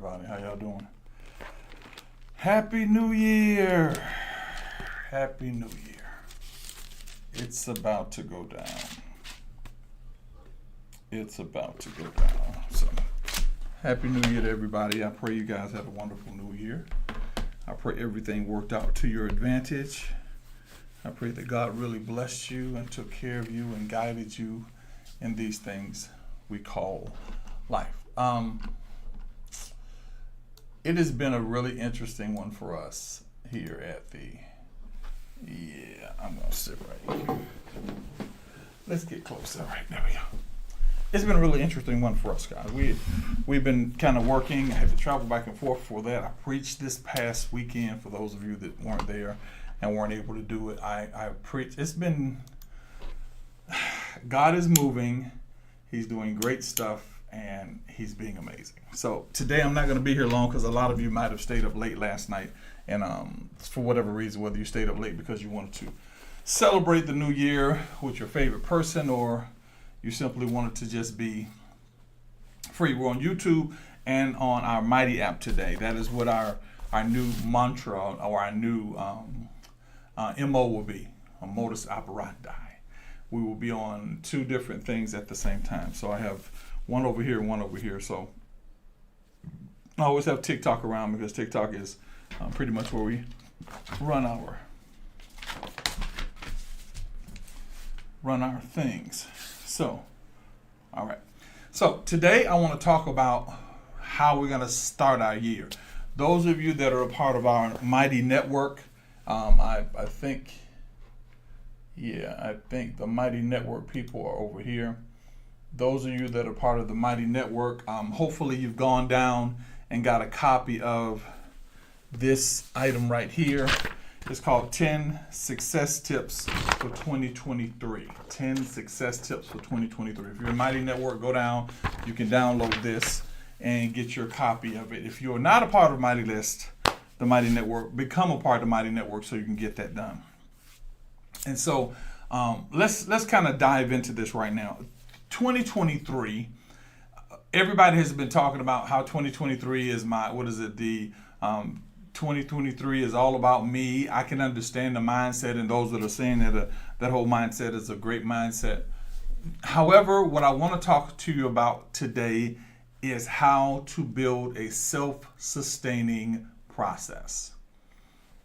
everybody. How y'all doing? Happy New Year. Happy New Year. It's about to go down. It's about to go down. So, Happy New Year to everybody. I pray you guys had a wonderful New Year. I pray everything worked out to your advantage. I pray that God really blessed you and took care of you and guided you in these things we call life. It has been a really interesting one for us here at I'm going to sit right here. Let's get closer. All right, there we go. It's been a really interesting one for us, guys. We've been kind of working. I had to travel back and forth for that. I preached this past weekend for those of you that weren't there and weren't able to do it. I preached. It's been, God is moving. He's doing great stuff, and he's being amazing. So today I'm not going to be here long because a lot of you might have stayed up late last night, and for whatever reason, whether you stayed up late because you wanted to celebrate the new year with your favorite person or you simply wanted to just be free. We're on YouTube and on our Mighty app today. That is what our new mantra or our new MO will be, a modus operandi. We will be on two different things at the same time. So I have one over here and one over here. So I always have TikTok around because TikTok is pretty much where we run our things. So, all right. So today I want to talk about how we're going to start our year. Those of you that are a part of our Mighty Network, I think the Mighty Network people are over here. Those of you that are part of the Mighty Network, hopefully you've gone down and got a copy of this item right here. It's called 10 Success Tips for 2023. 10 Success Tips for 2023. If you're a Mighty Network, go down. You can download this and get your copy of it. If you're not a part of Mighty List, the Mighty Network, become a part of the Mighty Network so you can get that done. And so let's kind of dive into this right now. 2023, everybody has been talking about how 2023 is 2023 is all about me. I can understand the mindset and those that are saying that that whole mindset is a great mindset. However, what I want to talk to you about today is how to build a self-sustaining process.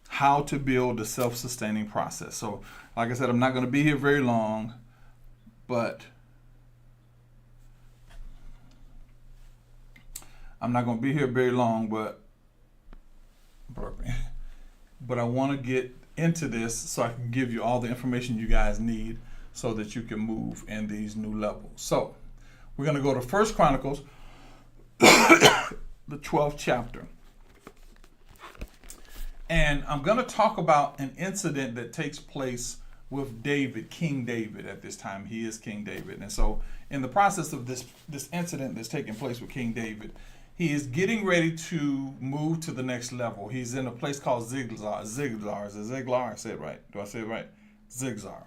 How to build a self-sustaining process. So, like I said, I'm not going to be here very long, but I want to get into this so I can give you all the information you guys need so that you can move in these new levels. So we're going to go to 1 Chronicles, the 12th chapter. And I'm going to talk about an incident that takes place with David, King David at this time. He is King David. And so in the process of this incident that's taking place with King David, he is getting ready to move to the next level. He's in a place called Ziglar. Ziglar. Is it Ziglar? I said it right. Do I say it right? Ziglar.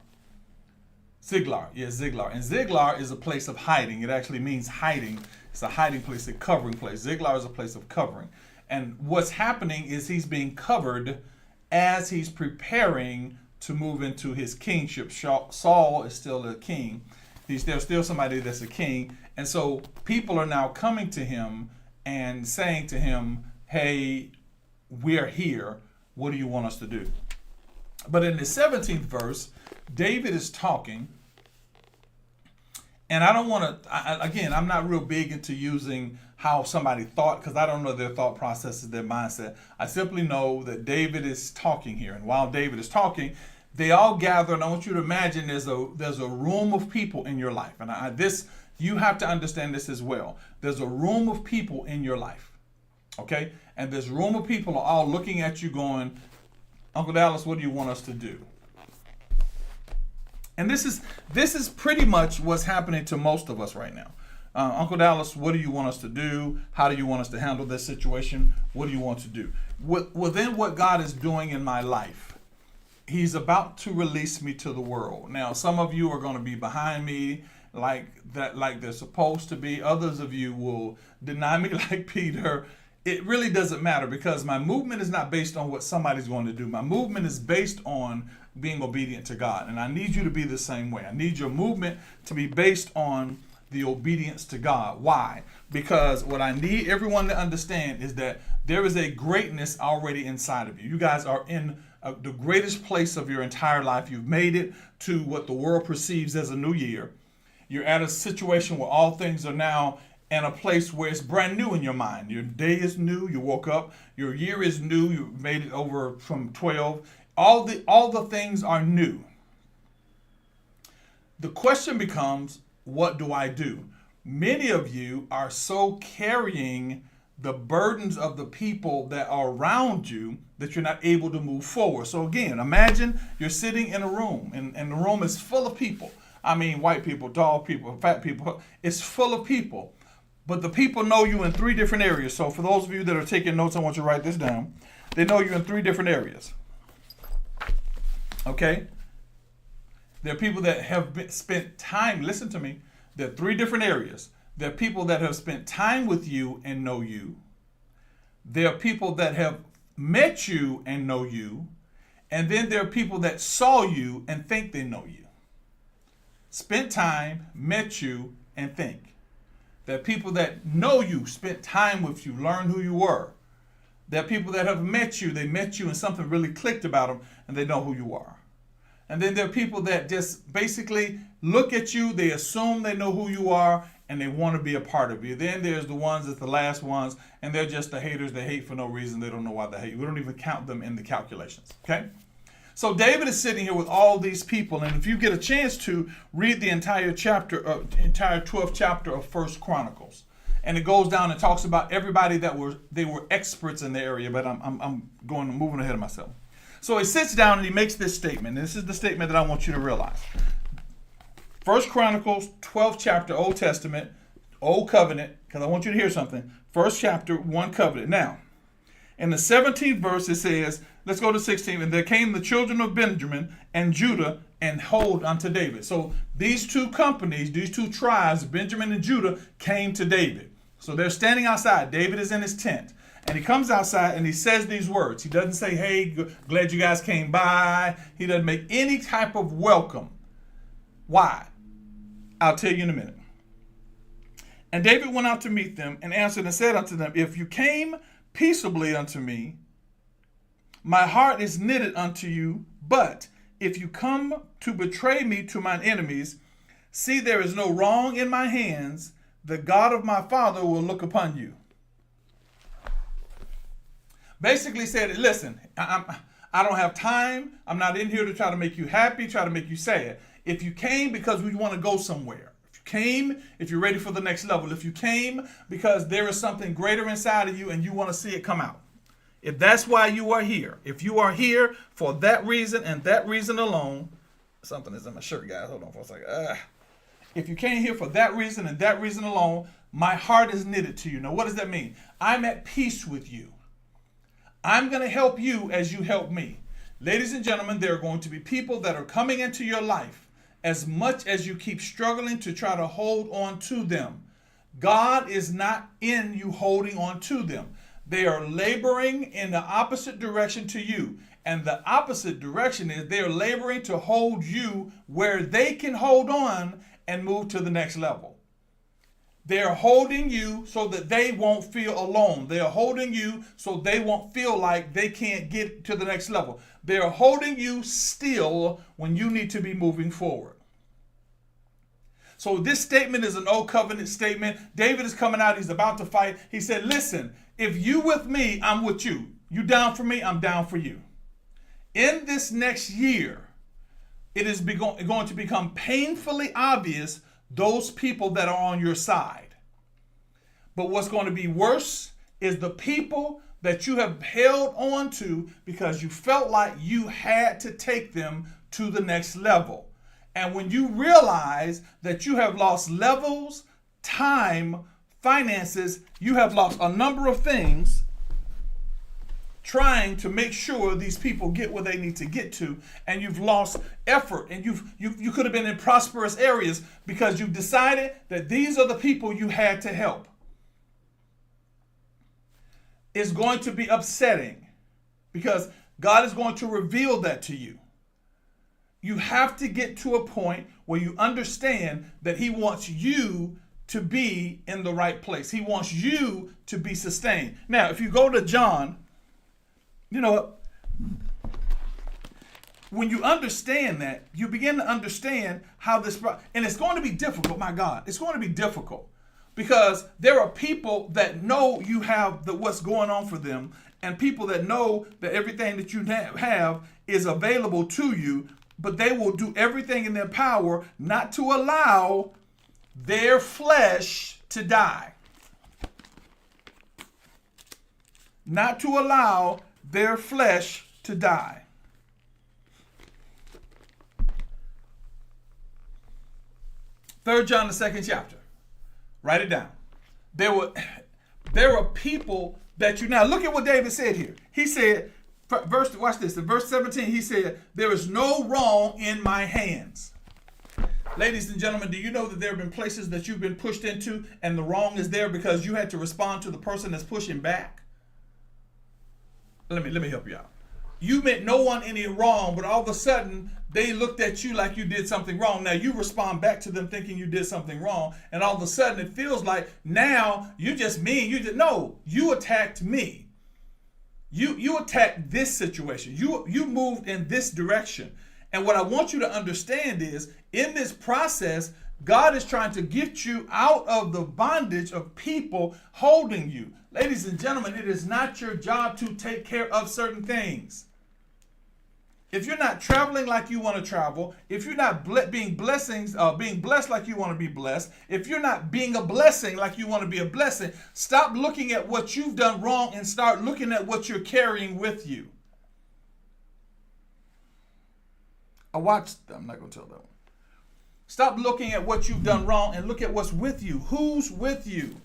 Yeah, Ziglar. And Ziglar is a place of hiding. It actually means hiding. It's a hiding place, a covering place. Ziglar is a place of covering. And what's happening is he's being covered as he's preparing to move into his kingship. Saul is still a king. There's still somebody that's a king. And so people are now coming to him and saying to him, hey, we're here. What do you want us to do? But in the 17th verse, David is talking. And I don't want to, again, I'm not real big into using how somebody thought because I don't know their thought processes, their mindset. I simply know that David is talking here. And while David is talking, they all gather. And I want you to imagine there's a room of people in your life. And you have to understand this as well. There's a room of people in your life, okay? And this room of people are all looking at you going, Uncle Dallas, what do you want us to do? And this is pretty much what's happening to most of us right now. Uncle Dallas, what do you want us to do? How do you want us to handle this situation? What do you want to do? Within what God is doing in my life, he's about to release me to the world. Now, some of you are going to be behind me like they're supposed to be. Others of you will deny me like Peter it really doesn't matter, because my movement is not based on what somebody's going to do. My movement is based on being obedient to God. And I need you to be the same way. I need your movement to be based on the obedience to God. Why? Because what I need everyone to understand is that there is a greatness already inside of you. You guys are in the greatest place of your entire life. You've made it to what the world perceives as a new year. You're at a situation where all things are now in a place where it's brand new in your mind. Your day is new. You woke up. Your year is new. You made it over from 12. All the things are new. The question becomes, what do I do? Many of you are so carrying the burdens of the people that are around you that you're not able to move forward. So again, imagine you're sitting in a room, and the room is full of people. I mean, white people, tall people, fat people. It's full of people. But the people know you in 3 different areas. So for those of you that are taking notes, I want you to write this down. They know you in 3 different areas. Okay? There are people that have spent time, listen to me, there are 3 different areas. There are people that have spent time with you and know you. There are people that have met you and know you. And then there are people that saw you and think they know you. Spent time, met you, and think. There are people that know you, spent time with you, learned who you were. There are people that have met you, they met you and something really clicked about them and they know who you are. And then there are people that just basically look at you, they assume they know who you are, and they want to be a part of you. Then there's the ones that's the last ones, and they're just the haters. They hate for no reason. They don't know why they hate. We don't even count them in the calculations. Okay? So David is sitting here with all these people, and if you get a chance to read the entire 12th chapter of First Chronicles, and it goes down and talks about everybody they were experts in the area, but I'm moving ahead of myself. So he sits down and he makes this statement. This is the statement that I want you to realize. First Chronicles, 12th chapter, Old Testament, Old Covenant, because I want you to hear something. First chapter, 1 covenant. Now, in the 17th verse, it says, let's go to 16. And there came the children of Benjamin and Judah and hold unto David. So these 2 companies, these 2 tribes, Benjamin and Judah, came to David. So they're standing outside. David is in his tent. And he comes outside and he says these words. He doesn't say, hey, glad you guys came by. He doesn't make any type of welcome. Why? I'll tell you in a minute. And David went out to meet them and answered and said unto them, if you came peaceably unto me, my heart is knitted unto you. But if you come to betray me to mine enemies, see, there is no wrong in my hands. The God of my father will look upon you. Basically said, listen, I don't have time. I'm not in here to try to make you happy, try to make you sad. If you came because we want to go somewhere, if you came, if you're ready for the next level, if you came because there is something greater inside of you and you want to see it come out, if that's why you are here, if you are here for that reason and that reason alone, something is in my shirt, guys. Hold on for a second. If you came here for that reason and that reason alone, my heart is knitted to you. Now, what does that mean? I'm at peace with you. I'm going to help you as you help me. Ladies and gentlemen, there are going to be people that are coming into your life as much as you keep struggling to try to hold on to them. God is not in you holding on to them. They are laboring in the opposite direction to you. And the opposite direction is they are laboring to hold you where they can hold on and move to the next level. They're holding you so that they won't feel alone. They're holding you so they won't feel like they can't get to the next level. They're holding you still when you need to be moving forward. So this statement is an old covenant statement. David is coming out. He's about to fight. He said, listen, if you with me, I'm with you. You down for me, I'm down for you. In this next year, it is going to become painfully obvious those people that are on your side. But what's going to be worse is the people that you have held on to because you felt like you had to take them to the next level. And when you realize that you have lost levels, time, finances, you have lost a number of things trying to make sure these people get where they need to get to, and you've lost effort, and you could have been in prosperous areas because you've decided that these are the people you had to help. is going to be upsetting because God is going to reveal that to you. You have to get to a point where you understand that he wants you to be in the right place. He wants you to be sustained. Now, if you go to John, you know what? When you understand that, you begin to understand how this, and it's going to be difficult, my God. It's going to be difficult because there are people that know you have what's going on for them, and people that know that everything that you have is available to you, but they will do everything in their power not to allow their flesh to die. Not to allow their flesh to die. Third John, the second chapter. Write it down. There are people that you now look at what David said here. He said, watch this. In verse 17, he said, there is no wrong in my hands. Ladies and gentlemen, do you know that there have been places that you've been pushed into and the wrong is there because you had to respond to the person that's pushing back? Let me help you out. You meant no one any wrong, but all of a sudden they looked at you like you did something wrong. Now you respond back to them thinking you did something wrong, and all of a sudden it feels like now you just mean. No, you attacked me. You attacked this situation. You moved in this direction. And what I want you to understand is, in this process, God is trying to get you out of the bondage of people holding you. Ladies and gentlemen, it is not your job to take care of certain things. If you're not traveling like you want to travel, if you're not being blessed like you want to be blessed, if you're not being a blessing like you want to be a blessing, stop looking at what you've done wrong and start looking at what you're carrying with you. I'm not going to tell that one. Stop looking at what you've done wrong and look at what's with you. Who's with you?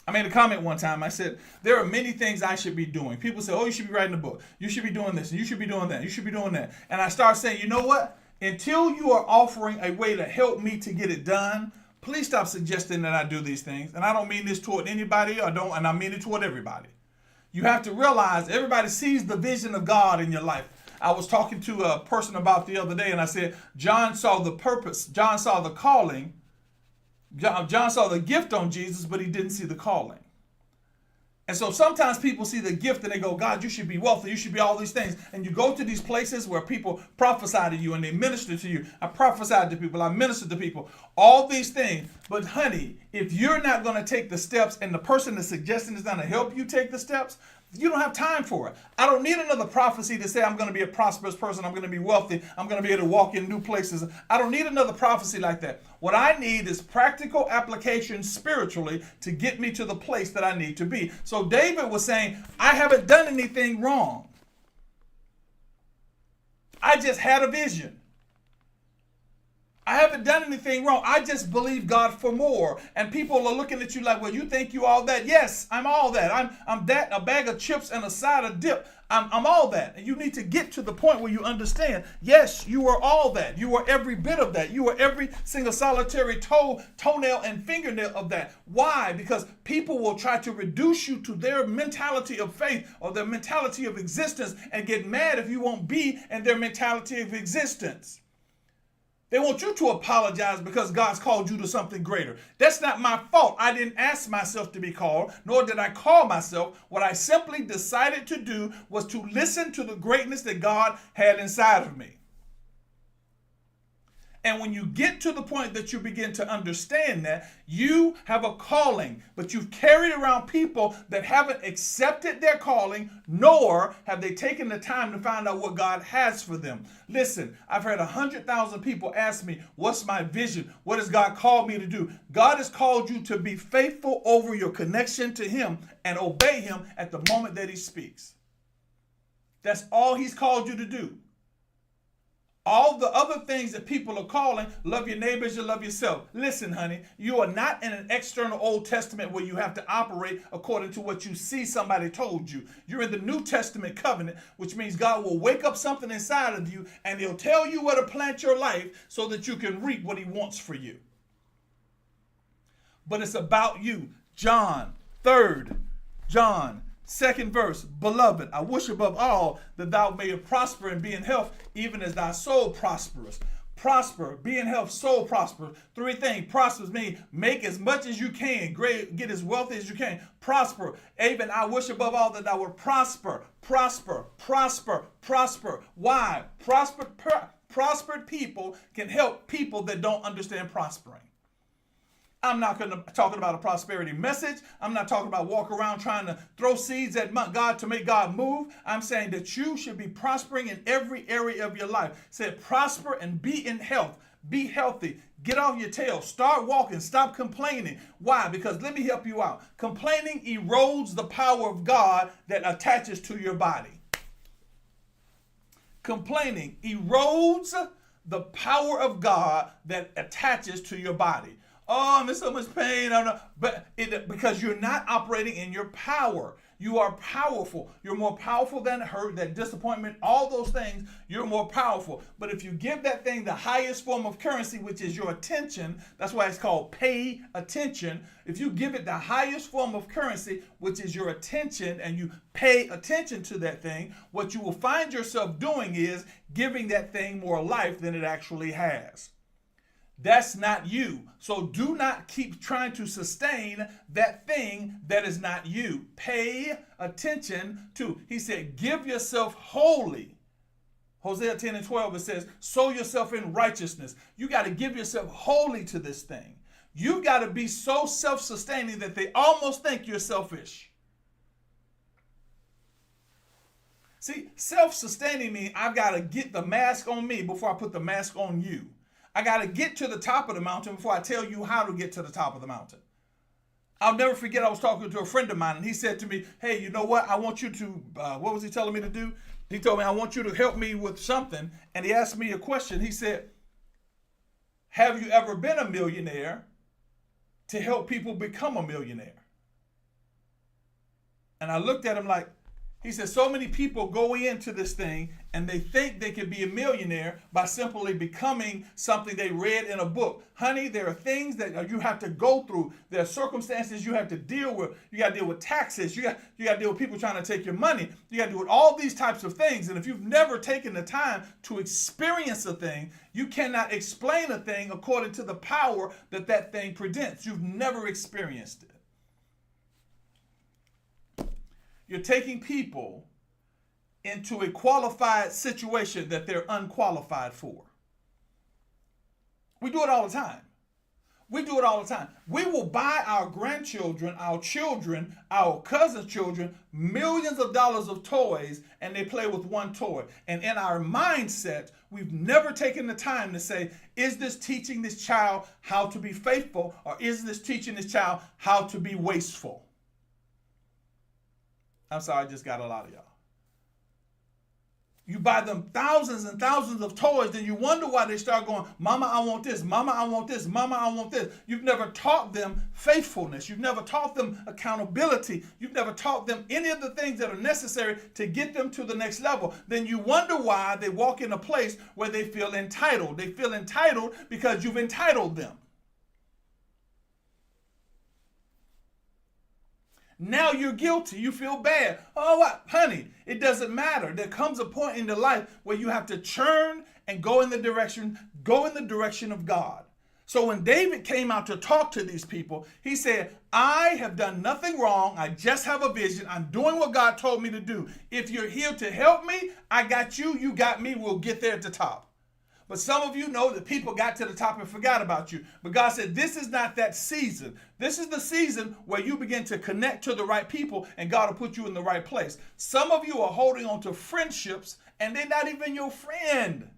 I made a comment one time. I said, there are many things I should be doing. People say, oh, you should be writing a book. You should be doing this. And you should be doing that. You should be doing that. And I start saying, you know what? Until you are offering a way to help me to get it done, please stop suggesting that I do these things. And I don't mean this toward anybody, and I mean it toward everybody. You have to realize everybody sees the vision of God in your life. I was talking to a person about the other day, and I said, John saw the purpose. John saw the calling. John saw the gift on Jesus, but he didn't see the calling. And so sometimes people see the gift and they go, God, you should be wealthy. You should be all these things. And you go to these places where people prophesy to you and they minister to you. I prophesied to people. I ministered to people. All these things. But honey, if you're not going to take the steps and the person that's suggesting is going to help you take the steps, you don't have time for it. I don't need another prophecy to say I'm going to be a prosperous person. I'm going to be wealthy. I'm going to be able to walk in new places. I don't need another prophecy like that. What I need is practical application spiritually to get me to the place that I need to be. So David was saying, I haven't done anything wrong. I just had a vision. I haven't done anything wrong. I just believe God for more. And people are looking at you like, well, you think you all that? Yes, I'm all that. I'm that, a bag of chips and a side of dip. I'm all that. And you need to get to the point where you understand, yes, you are all that. You are every bit of that. You are every single solitary toenail and fingernail of that. Why? Because people will try to reduce you to their mentality of faith or their mentality of existence and get mad if you won't be in their mentality of existence. They want you to apologize because God's called you to something greater. That's not my fault. I didn't ask myself to be called, nor did I call myself. What I simply decided to do was to listen to the greatness that God had inside of me. And when you get to the point that you begin to understand that, you have a calling, but you've carried around people that haven't accepted their calling, nor have they taken the time to find out what God has for them. Listen, I've heard 100,000 people ask me, what's my vision? What has God called me to do? God has called you to be faithful over your connection to Him and obey Him at the moment that He speaks. That's all He's called you to do. All the other things that people are calling, love your neighbors, you love yourself. Listen, honey, you are not in an external Old Testament where you have to operate according to what you see somebody told you. You're in the New Testament covenant, which means God will wake up something inside of you and He'll tell you where to plant your life so that you can reap what He wants for you. But it's about you. John 3 John, 2nd verse, beloved, I wish above all that thou mayest prosper and be in health, even as thy soul prospereth. Prosper, be in health, soul prosper. 3 things. Prospers mean make as much as you can, get as wealthy as you can. Prosper. Even I wish above all that thou would prosper, prosper, prosper, prosper. Why? Prospered people can help people that don't understand prospering. I'm not talking about a prosperity message. I'm not talking about walk around trying to throw seeds at God to make God move. I'm saying that you should be prospering in every area of your life. Say prosper and be in health. Be healthy. Get off your tail. Start walking. Stop complaining. Why? Because let me help you out. Complaining erodes the power of God that attaches to your body. Complaining erodes the power of God that attaches to your body. Oh, I'm in so much pain. I don't know. But because you're not operating in your power. You are powerful. You're more powerful than hurt, that disappointment, all those things. You're more powerful. But if you give that thing the highest form of currency, which is your attention, that's why it's called pay attention. If you give it the highest form of currency, which is your attention, and you pay attention to that thing, what you will find yourself doing is giving that thing more life than it actually has. That's not you. So do not keep trying to sustain that thing that is not you. Pay attention to. He said, give yourself wholly. Hosea 10:12, it says, sow yourself in righteousness. You got to give yourself wholly to this thing. You got to be so self-sustaining that they almost think you're selfish. See, self-sustaining means I've got to get the mask on me before I put the mask on you. I got to get to the top of the mountain before I tell you how to get to the top of the mountain. I'll never forget, I was talking to a friend of mine, and he said to me, hey, you know what? I want you to, what was he telling me to do? He told me, I want you to help me with something. And he asked me a question. He said, have you ever been a millionaire to help people become a millionaire? And I looked at him like, he said, so many people go into this thing and they think they can be a millionaire by simply becoming something they read in a book. Honey, there are things that you have to go through. There are circumstances you have to deal with. You got to deal with taxes. You got to deal with people trying to take your money. You got to deal with all these types of things. And if you've never taken the time to experience a thing, you cannot explain a thing according to the power that that thing presents. You've never experienced it. You're taking people into a qualified situation that they're unqualified for. We do it all the time. We do it all the time. We will buy our grandchildren, our children, our cousins' children, millions of dollars of toys, and they play with one toy. And in our mindset, we've never taken the time to say, is this teaching this child how to be faithful, or is this teaching this child how to be wasteful? I'm sorry, I just got a lot of y'all. You buy them thousands and thousands of toys, then you wonder why they start going, Mama, I want this. Mama, I want this. Mama, I want this. You've never taught them faithfulness. You've never taught them accountability. You've never taught them any of the things that are necessary to get them to the next level. Then you wonder why they walk in a place where they feel entitled. They feel entitled because you've entitled them. Now you're guilty. You feel bad. Oh, what? Honey, it doesn't matter. There comes a point in the life where you have to churn and go in the direction of God. So when David came out to talk to these people, he said, I have done nothing wrong. I just have a vision. I'm doing what God told me to do. If you're here to help me, I got you. You got me. We'll get there at the top. But some of you know that people got to the top and forgot about you. But God said, this is not that season. This is the season where you begin to connect to the right people and God will put you in the right place. Some of you are holding on to friendships and they're not even your friend.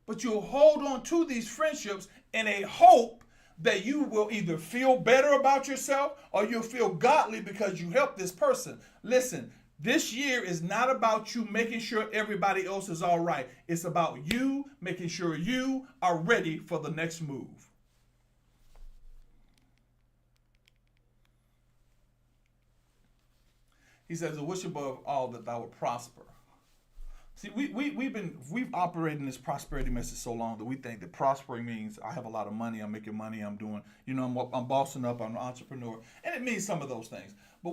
But you'll hold on to these friendships in a hope that you will either feel better about yourself or you'll feel godly because you helped this person. Listen. This year is not about you making sure everybody else is all right. It's about you making sure you are ready for the next move. He says, I wish above all that thou would prosper. See, we've operated in this prosperity message so long that we think that prospering means I have a lot of money, I'm making money, I'm doing, I'm bossing up, I'm an entrepreneur, and it means some of those things. But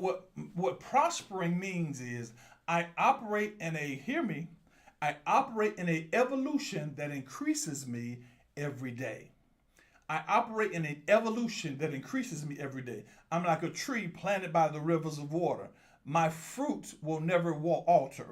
what prospering means is I operate in I operate in a evolution that increases me every day. I operate in an evolution that increases me every day. I'm like a tree planted by the rivers of water. My fruit will never alter.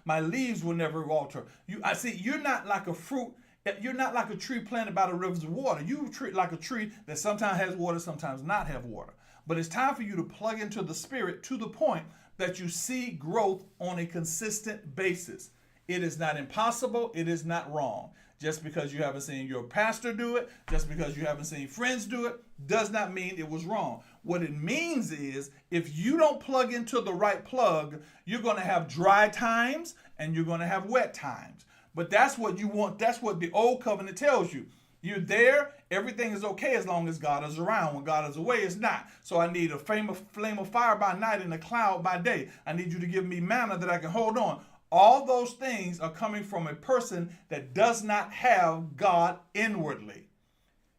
My leaves will never alter. You're not like a fruit. You're not like a tree planted by the rivers of water. You're like a tree that sometimes has water, sometimes not have water. But it's time for you to plug into the Spirit to the point that you see growth on a consistent basis. It is not impossible. It is not wrong. Just because you haven't seen your pastor do it, just because you haven't seen friends do it, does not mean it was wrong. What it means is if you don't plug into the right plug, you're going to have dry times and you're going to have wet times. But that's what you want. That's what the old covenant tells you. You're there, everything is okay as long as God is around. When God is away, it's not. So I need a flame of fire by night and a cloud by day. I need you to give me manna that I can hold on. All those things are coming from a person that does not have God inwardly.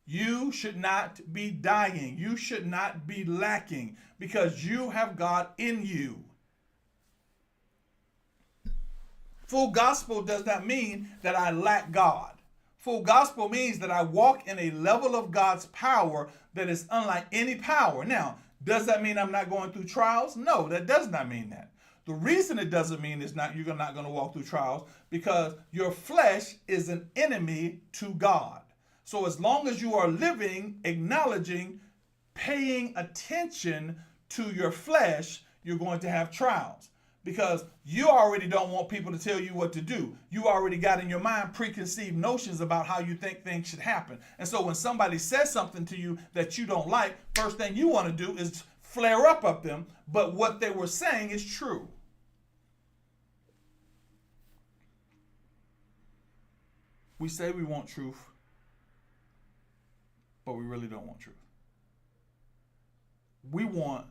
You should not be dying. You should not be lacking because you have God in you. Full gospel does not mean that I lack God. Full gospel means that I walk in a level of God's power that is unlike any power. Now, does that mean I'm not going through trials? No, that does not mean that. The reason it doesn't mean you're not going to walk through trials because your flesh is an enemy to God. So as long as you are living, acknowledging, paying attention to your flesh, you're going to have trials because you already don't want people to tell you what to do. You already got in your mind preconceived notions about how you think things should happen. And so when somebody says something to you that you don't like, first thing you want to do is flare up at them. But what they were saying is true. We say we want truth, but we really don't want truth. We want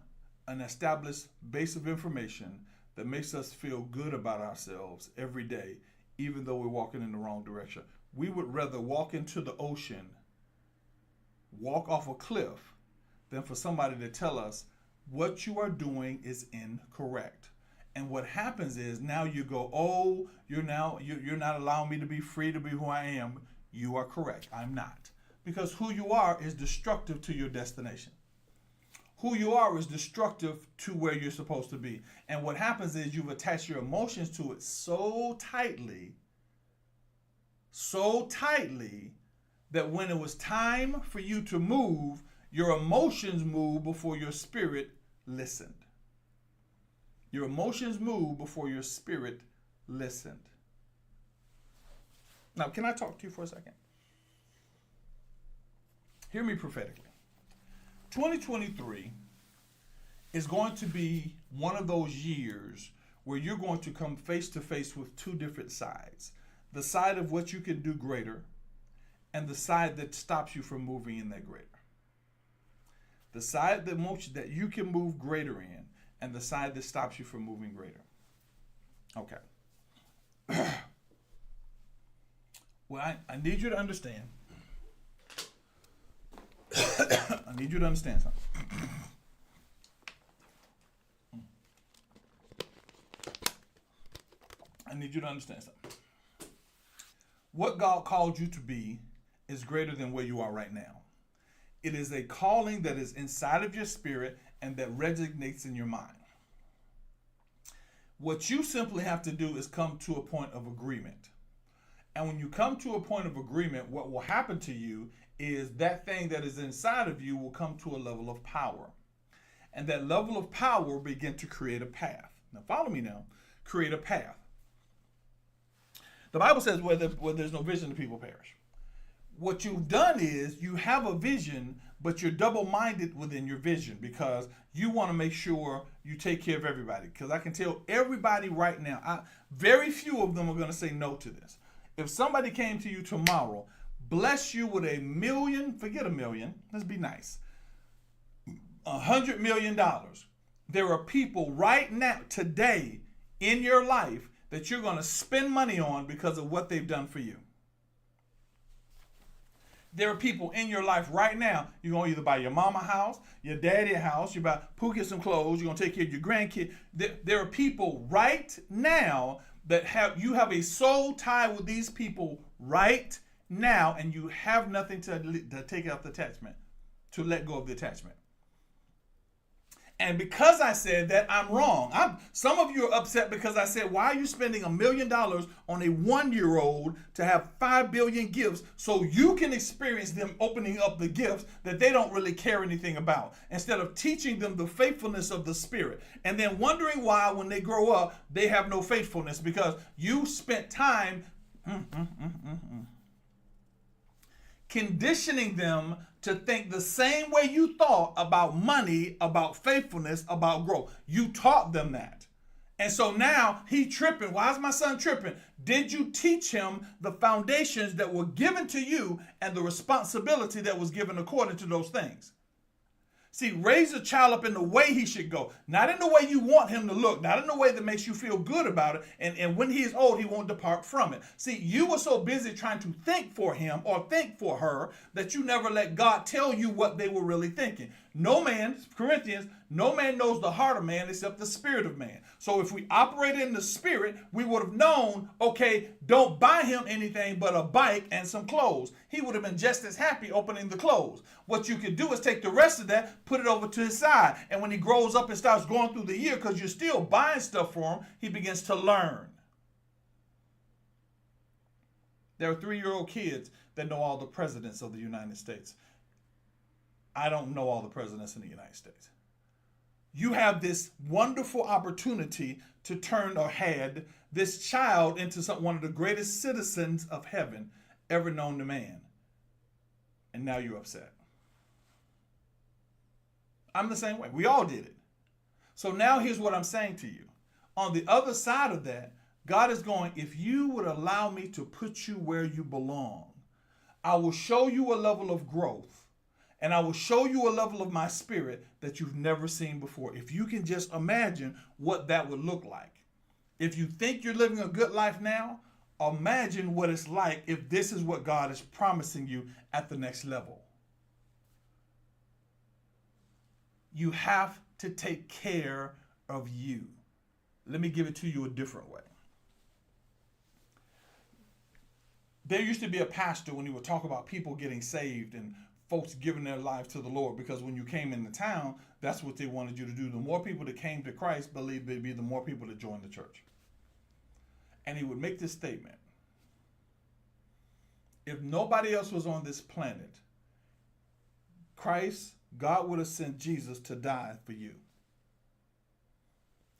an established base of information that makes us feel good about ourselves every day, even though we're walking in the wrong direction. We would rather walk into the ocean, walk off a cliff, than for somebody to tell us what you are doing is incorrect. And what happens is now you go, oh, you're not allowing me to be free to be who I am. You are correct. I'm not. Because who you are is destructive to your destination. Who you are is destructive to where you're supposed to be. And what happens is you've attached your emotions to it so tightly that when it was time for you to move, your emotions moved before your spirit listened. Your emotions moved before your spirit listened. Now, can I talk to you for a second? Hear me prophetically. 2023 is going to be one of those years where you're going to come face to face with two different sides. The side of what you can do greater and the side that stops you from moving in that greater. The side that you can move greater in and the side that stops you from moving greater. Okay. Well, I need you to understand. I need you to understand something. I need you to understand something. What God called you to be is greater than where you are right now. It is a calling that is inside of your spirit and that resonates in your mind. What you simply have to do is come to a point of agreement. And when you come to a point of agreement, what will happen to you is that thing that is inside of you will come to a level of power. And that level of power will begin to create a path. Now follow me now. Create a path. The Bible says where there's no vision, the people perish. What you've done is you have a vision, but you're double-minded within your vision because you want to make sure you take care of everybody. Because I can tell everybody right now, very few of them are going to say no to this. If somebody came to you tomorrow, bless you with $1 million, forget $1 million, let's be nice, $100 million. There are people right now, today, in your life that you're going to spend money on because of what they've done for you. There are people in your life right now, you're going to either buy your mama a house, your daddy a house, you buy Pookie some clothes, you're going to take care of your grandkid. There are people right now that you have a soul tie with these people right now, and you have nothing to take out the attachment, to let go of the attachment. And because I said that, I'm wrong. Some of you are upset because I said, why are you spending $1 million on a 1-year-old to have 5 billion gifts so you can experience them opening up the gifts that they don't really care anything about, instead of teaching them the faithfulness of the Spirit, and then wondering why when they grow up they have no faithfulness because you spent time conditioning them to think the same way you thought about money, about faithfulness, about growth. You taught them that. And so now he tripping. Why is my son tripping? Did you teach him the foundations that were given to you and the responsibility that was given according to those things? See, raise a child up in the way he should go, not in the way you want him to look, not in the way that makes you feel good about it. And when he is old, he won't depart from it. See, you were so busy trying to think for him or think for her that you never let God tell you what they were really thinking. No man, Corinthians, no man knows the heart of man except the spirit of man. So if we operated in the spirit, we would have known, okay, don't buy him anything but a bike and some clothes. He would have been just as happy opening the clothes. What you could do is take the rest of that, put it over to his side. And when he grows up and starts going through the year, because you're still buying stuff for him, he begins to learn. There are 3-year-old kids that know all the presidents of the United States. I don't know all the presidents in the United States. You have this wonderful opportunity to turn or had this child into one of the greatest citizens of heaven ever known to man. And now you're upset. I'm the same way. We all did it. So now here's what I'm saying to you. On the other side of that, God is going, if you would allow me to put you where you belong, I will show you a level of growth. And I will show you a level of my spirit that you've never seen before. If you can just imagine what that would look like. If you think you're living a good life now, imagine what it's like if this is what God is promising you at the next level. You have to take care of you. Let me give it to you a different way. There used to be a pastor when he would talk about people getting saved and folks giving their lives to the Lord, because when you came into town, that's what they wanted you to do. The more people that came to Christ, believe there'd be the more people that joined the church. And he would make this statement. If nobody else was on this planet, God would have sent Jesus to die for you.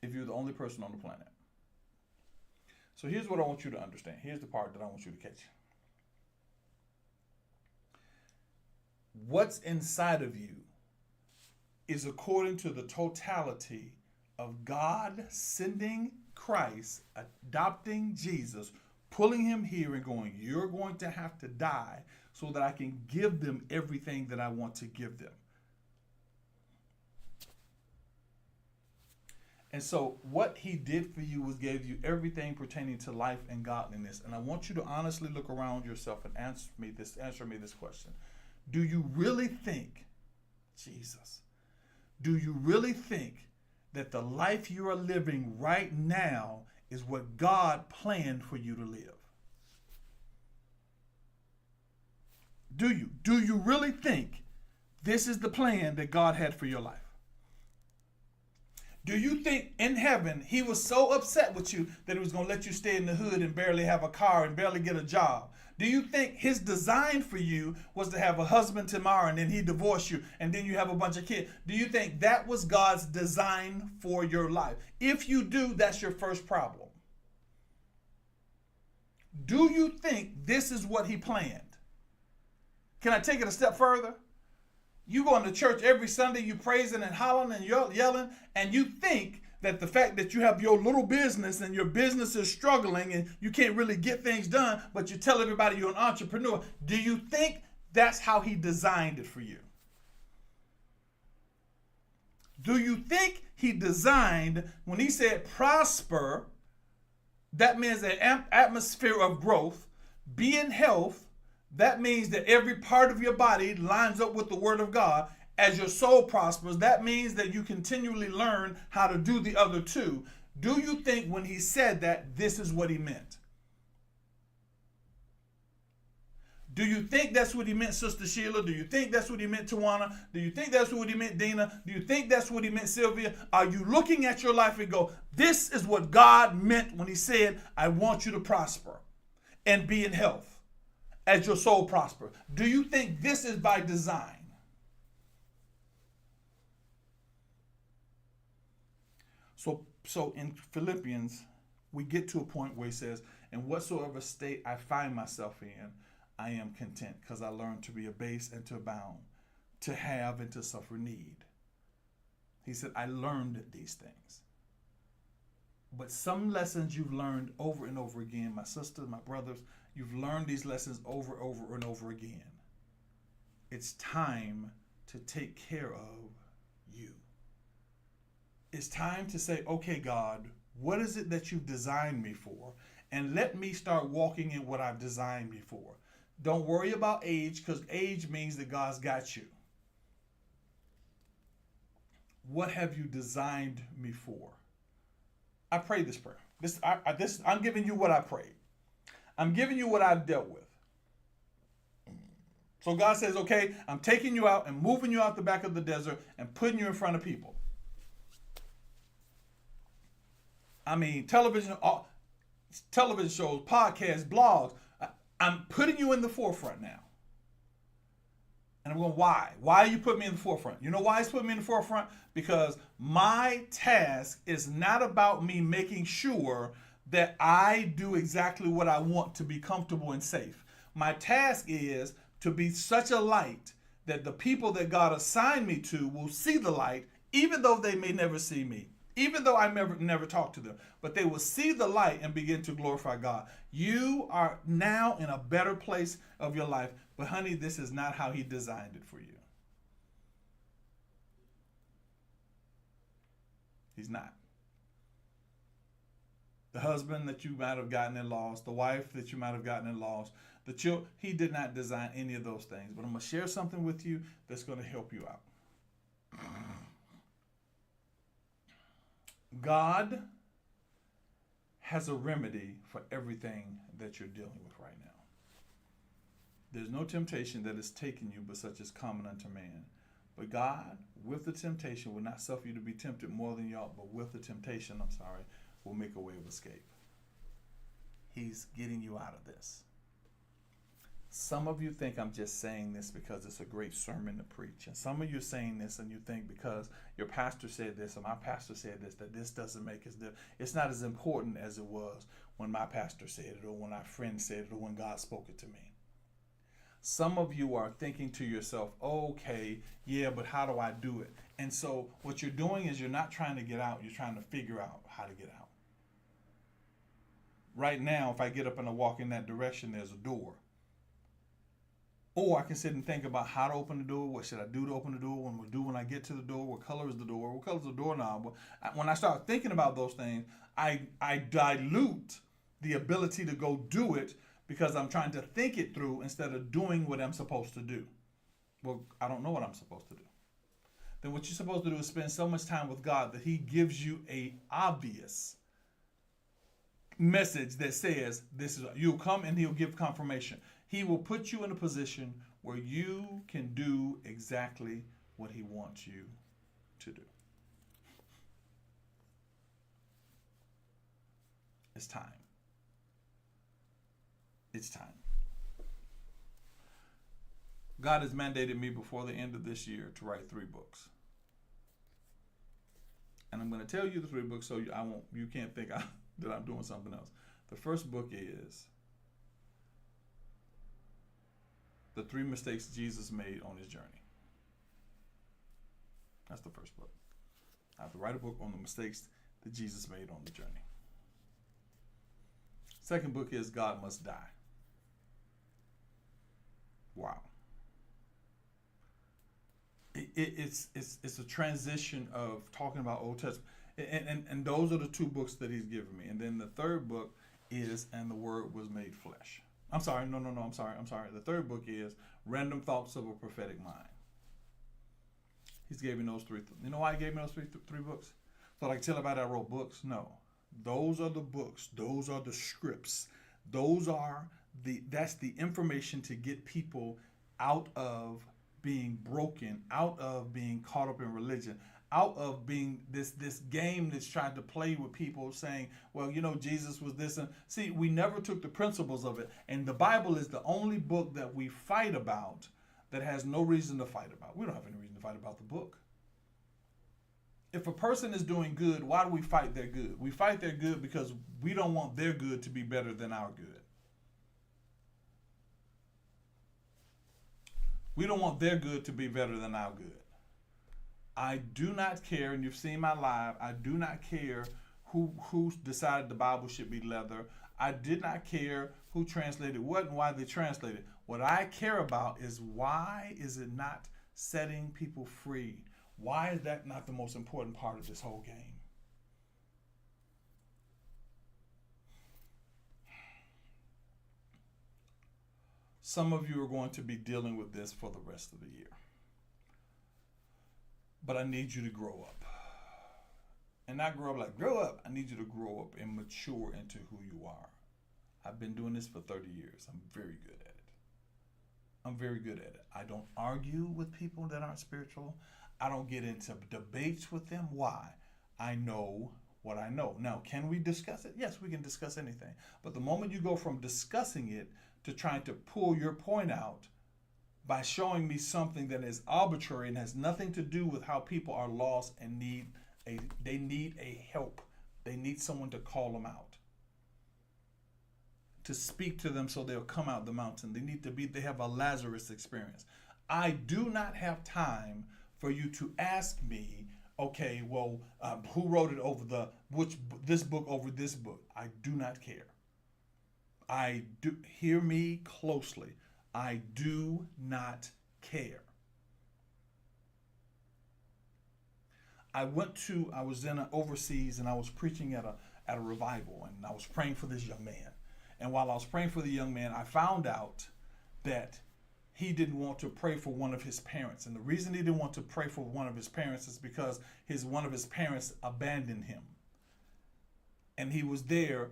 If you're the only person on the planet. So here's what I want you to understand. Here's the part that I want you to catch. What's inside of you is according to the totality of God sending Christ, adopting Jesus, pulling him here and going, you're going to have to die so that I can give them everything that I want to give them. And so what he did for you was gave you everything pertaining to life and godliness. And I want you to honestly look around yourself and answer me this question. Do you really think, Jesus, do you really think that the life you are living right now is what God planned for you to live? Do you? Do you really think this is the plan that God had for your life? Do you think in heaven he was so upset with you that he was going to let you stay in the hood and barely have a car and barely get a job? Do you think his design for you was to have a husband tomorrow and then he divorce you and then you have a bunch of kids? Do you think that was God's design for your life? If you do, that's your first problem. Do you think this is what he planned? Can I take it a step further? You going to church every Sunday, you praising and hollering and yelling, and you think that the fact that you have your little business and your business is struggling and you can't really get things done, but you tell everybody you're an entrepreneur, do you think that's how he designed it for you? Do you think he designed, when he said prosper, That means an atmosphere of growth. Be in health. That means that every part of your body lines up with the word of God. As your soul prospers, that means that you continually learn how to do the other two. Do you think when he said that, this is what he meant? Do you think that's what he meant, Sister Sheila? Do you think that's what he meant, Tawana? Do you think that's what he meant, Dina? Do you think that's what he meant, Sylvia? Are you looking at your life and go, this is what God meant when he said, I want you to prosper and be in health as your soul prosper? Do you think this is by design? So in Philippians, we get to a point where he says, in whatsoever state I find myself in, I am content, because I learned to be abased and to abound, to have and to suffer need. He said, I learned these things. But some lessons you've learned over and over again, my sisters, my brothers, you've learned these lessons over and over again. It's time to take care of you. It's time to say, okay, God, what is it that you've designed me for? And let me start walking in what I've designed me for. Don't worry about age, because age means that God's got you. What have you designed me for? I prayed this prayer. I'm giving you what I prayed. I'm giving you what I've dealt with. So God says, okay, I'm taking you out and moving you out the back of the desert and putting you in front of people. I mean, television shows, podcasts, blogs. I'm putting you in the forefront now. And I'm going, why? Why are you putting me in the forefront? You know why he's putting me in the forefront? Because my task is not about me making sure that I do exactly what I want to be comfortable and safe. My task is to be such a light that the people that God assigned me to will see the light, even though they may never see me. Even though I never talk to them, but they will see the light and begin to glorify God. You are now in a better place of your life, but honey, this is not how he designed it for you. He's not. The husband that you might have gotten and lost, the wife that you might have gotten and lost, the children, he did not design any of those things. But I'm going to share something with you that's going to help you out. God has a remedy for everything that you're dealing with right now. There's no temptation that is taken you but such as common unto man. But God, with the temptation, will not suffer you to be tempted more than you ought, but with the temptation, will make a way of escape. He's getting you out of this. Some of you think I'm just saying this because it's a great sermon to preach. And some of you are saying this and you think because your pastor said this or my pastor said this, that this doesn't make us different. It's not as important as it was when my pastor said it or when our friend said it or when God spoke it to me. Some of you are thinking to yourself, okay, yeah, but how do I do it? And so what you're doing is you're not trying to get out. You're trying to figure out how to get out. Right now, if I get up and I walk in that direction, there's a door. Or I can sit and think about how to open the door. What should I do to open the door? What will I do when I get to the door? What color is the door? What color is the doorknob? When I start thinking about those things, I dilute the ability to go do it because I'm trying to think it through instead of doing what I'm supposed to do. Well, I don't know what I'm supposed to do. Then what you're supposed to do is spend so much time with God that he gives you a obvious message that says, this is, you'll come and he'll give confirmation. He will put you in a position where you can do exactly what he wants you to do. It's time. It's time. God has mandated me before the end of this year to write 3 books. And I'm going to tell you the 3 books so you can't think that I'm doing something else. The first book is The 3 Mistakes Jesus Made on His Journey. That's the first book. I have to write a book on the mistakes that Jesus made on the journey. Second book is God Must Die. Wow. It's a transition of talking about Old Testament. And those are the 2 books that he's given me. And then the third book is And the Word was made flesh. I'm sorry, no, I'm sorry. The third book is Random Thoughts of a Prophetic Mind. He's gave me those three. You know why he gave me those three books? So like tell everybody I wrote books? No. Those are the books. Those are the scripts. That's the information to get people out of being broken, out of being caught up in religion, out of being this game that's trying to play with people saying, well, Jesus was this. And see, we never took the principles of it. And the Bible is the only book that we fight about that has no reason to fight about. We don't have any reason to fight about the book. If a person is doing good, why do we fight their good? We fight their good because we don't want their good to be better than our good. We don't want their good to be better than our good. I do not care, and you've seen my live, I do not care who decided the Bible should be leather. I did not care who translated what and why they translated. What I care about is why is it not setting people free? Why is that not the most important part of this whole game? Some of you are going to be dealing with this for the rest of the year. But I need you to grow up. And not grow up like, grow up. I need you to grow up and mature into who you are. I've been doing this for 30 years. I'm very good at it. I'm very good at it. I don't argue with people that aren't spiritual. I don't get into debates with them. Why? I know what I know. Now, can we discuss it? Yes, we can discuss anything. But the moment you go from discussing it to trying to pull your point out by showing me something that is arbitrary and has nothing to do with how people are lost and they need a help. They need someone to call them out, to speak to them so they'll come out the mountain. They have a Lazarus experience. I do not have time for you to ask me, okay, well, who wrote it over this book over this book? I do not care. Hear me closely. I do not care. I was overseas and I was preaching at a revival, and I was praying for this young man. And while I was praying for the young man, I found out that he didn't want to pray for one of his parents. And the reason he didn't want to pray for one of his parents is because one of his parents abandoned him. And he was there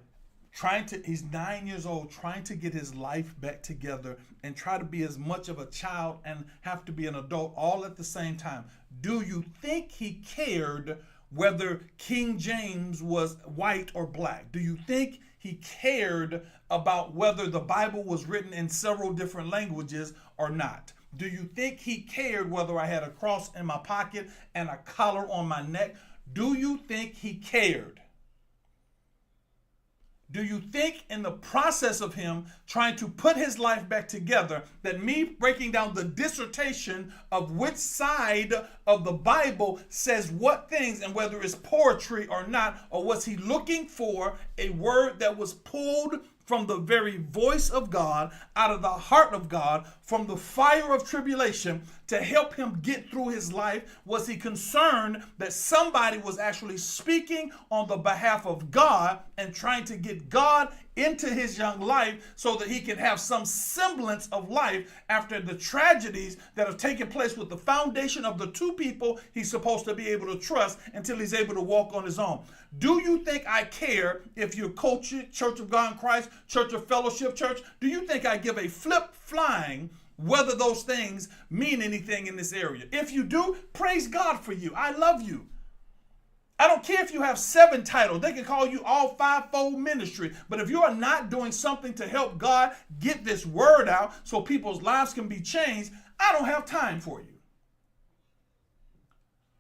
he's 9 years old, trying to get his life back together and try to be as much of a child and have to be an adult all at the same time. Do you think he cared whether King James was white or black? Do you think he cared about whether the Bible was written in several different languages or not? Do you think he cared whether I had a cross in my pocket and a collar on my neck? Do you think he cared? Do you think in the process of him trying to put his life back together that me breaking down the dissertation of which side of the Bible says what things and whether it's poetry or not, or was he looking for a word that was pulled from the very voice of God, out of the heart of God, from the fire of tribulation to help him get through his life? Was he concerned that somebody was actually speaking on the behalf of God and trying to get God into his young life so that he can have some semblance of life after the tragedies that have taken place with the foundation of the two people he's supposed to be able to trust until he's able to walk on his own? Do you think I care if you're Church of God in Christ, Church of Fellowship Church? Do you think I give a flip flying whether those things mean anything in this area? If you do, praise God for you. I love you. I don't care if you have 7 titles. They can call you all fivefold ministry. But if you are not doing something to help God get this word out so people's lives can be changed, I don't have time for you.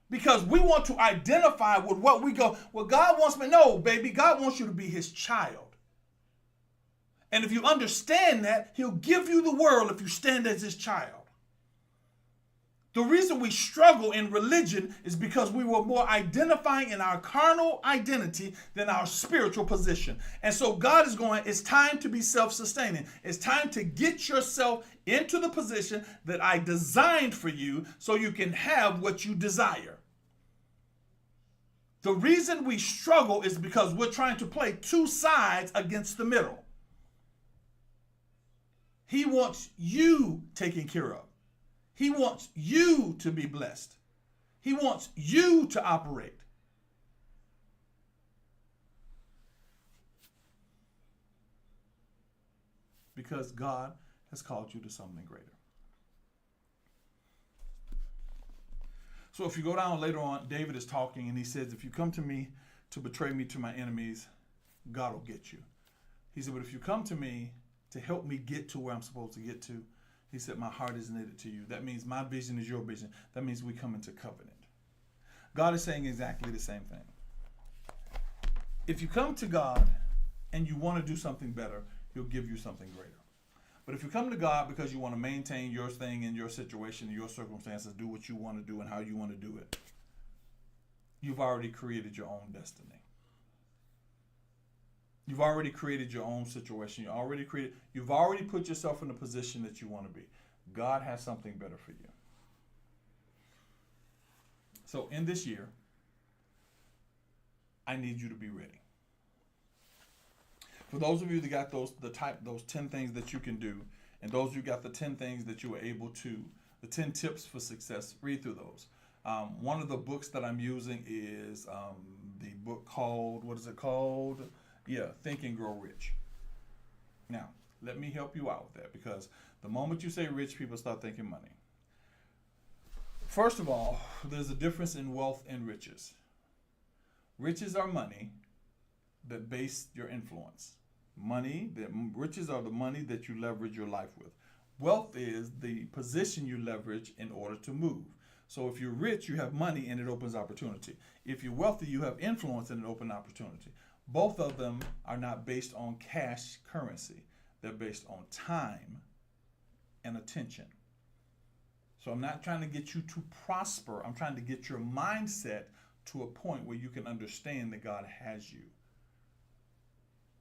Because we want to identify with what we go, well, God wants me. No, baby, God wants you to be his child. And if you understand that, he'll give you the world if you stand as his child. The reason we struggle in religion is because we were more identifying in our carnal identity than our spiritual position. And so God is going, it's time to be self-sustaining. It's time to get yourself into the position that I designed for you so you can have what you desire. The reason we struggle is because we're trying to play two sides against the middle. He wants you taken care of. He wants you to be blessed. He wants you to operate. Because God has called you to something greater. So if you go down later on, David is talking and he says, if you come to me to betray me to my enemies, God will get you. He said, but if you come to me to help me get to where I'm supposed to get to, he said, my heart is knitted to you. That means my vision is your vision. That means we come into covenant. God is saying exactly the same thing. If you come to God and you want to do something better, he'll give you something greater. But if you come to God because you want to maintain your thing in your situation, your circumstances, do what you want to do and how you want to do it, you've already created your own destiny. You've already created your own situation. You've already put yourself in the position that you want to be. God has something better for you. So in this year, I need you to be ready. For those of you that got those 10 things that you can do, and those of you got the 10 things that you were able to, the 10 tips for success, read through those. One of the books that I'm using is the book called, what is it called? Yeah, Think and Grow Rich. Now, let me help you out with that, because the moment you say rich, people start thinking money. First of all, there's a difference in wealth and riches. Riches are money that base your influence. Riches are the money that you leverage your life with. Wealth is the position you leverage in order to move. So if you're rich, you have money and it opens opportunity. If you're wealthy, you have influence and it opens opportunity. Both of them are not based on cash currency. They're based on time and attention. So I'm not trying to get you to prosper. I'm trying to get your mindset to a point where you can understand that God has you.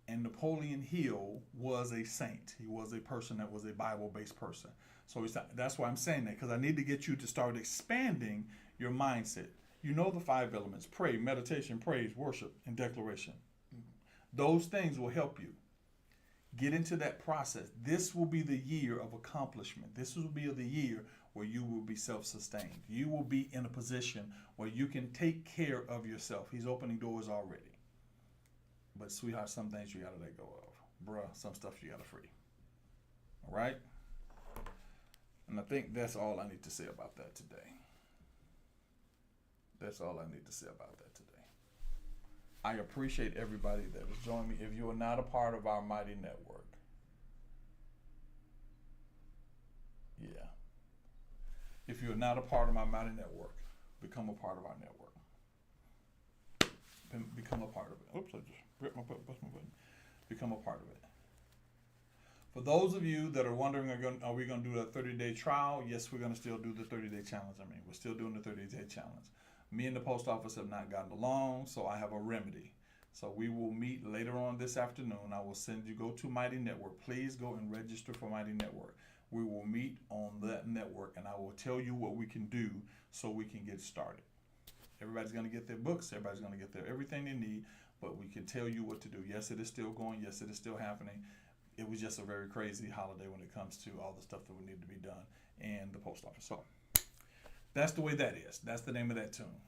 And Napoleon Hill was a saint. He was a person that was a Bible-based person. So that's why I'm saying that, because I need to get you to start expanding your mindset. You know the 5 elements: pray, meditation, praise, worship, and declaration. Those things will help you get into that process. This will be the year of accomplishment. This will be the year where you will be self-sustained. You will be in a position where you can take care of yourself. He's opening doors already. But sweetheart, some things you gotta let go of. Bruh, some stuff you gotta free. All right? And I think that's all I need to say about that today. That's all I need to say about that today. I appreciate everybody that has joined me. If you are not a part of our mighty network, yeah. If you're not a part of my mighty network, become a part of our network. Become a part of it. Oops, I just ripped my button. Become a part of it. For those of you that are wondering, are we going to do a 30-day trial? Yes, we're going to still do the 30-day challenge. We're still doing the 30-day challenge. Me and the post office have not gotten along, so I have a remedy. So we will meet later on this afternoon. I will send you, go to Mighty Network. Please go and register for Mighty Network. We will meet on that network, and I will tell you what we can do so we can get started. Everybody's going to get their books. Everybody's going to get their everything they need, but we can tell you what to do. Yes, it is still going. Yes, it is still happening. It was just a very crazy holiday when it comes to all the stuff that would need to be done and the post office. So that's the way that is. That's the name of that tune.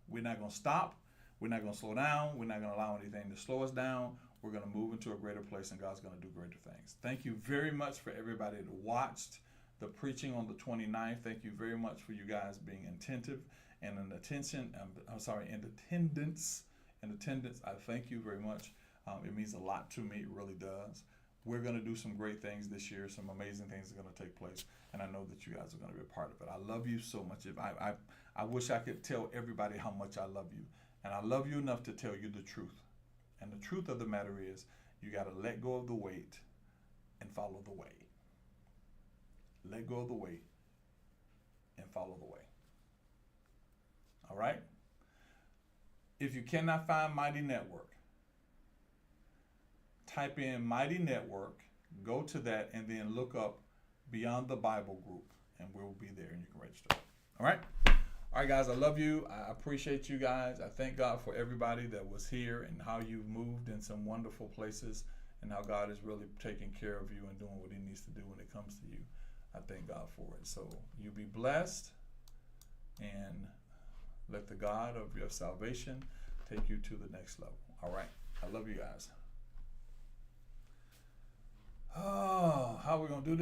We're not going to stop. We're not going to slow down. We're not going to allow anything to slow us down. We're going to move into a greater place, and God's going to do greater things. Thank you very much for everybody that watched the preaching on the 29th. Thank you very much for you guys being attentive and in attention. In attendance. I thank you very much. It means a lot to me. It really does. We're going to do some great things this year. Some amazing things are going to take place, and I know that you guys are going to be a part of it. I love you so much. I wish I could tell everybody how much I love you, and I love you enough to tell you the truth. And the truth of the matter is, you got to let go of the weight and follow the way. Let go of the weight and follow the way. All right? If you cannot find Mighty Network, type in Mighty Network, go to that, and then look up Beyond the Bible Group, and we'll be there, and you can register. All right? All right, guys, I love you. I appreciate you guys. I thank God for everybody that was here and how you've moved in some wonderful places and how God is really taking care of you and doing what he needs to do when it comes to you. I thank God for it. So you be blessed and let the God of your salvation take you to the next level. All right. I love you guys. Oh, how are we going to do this?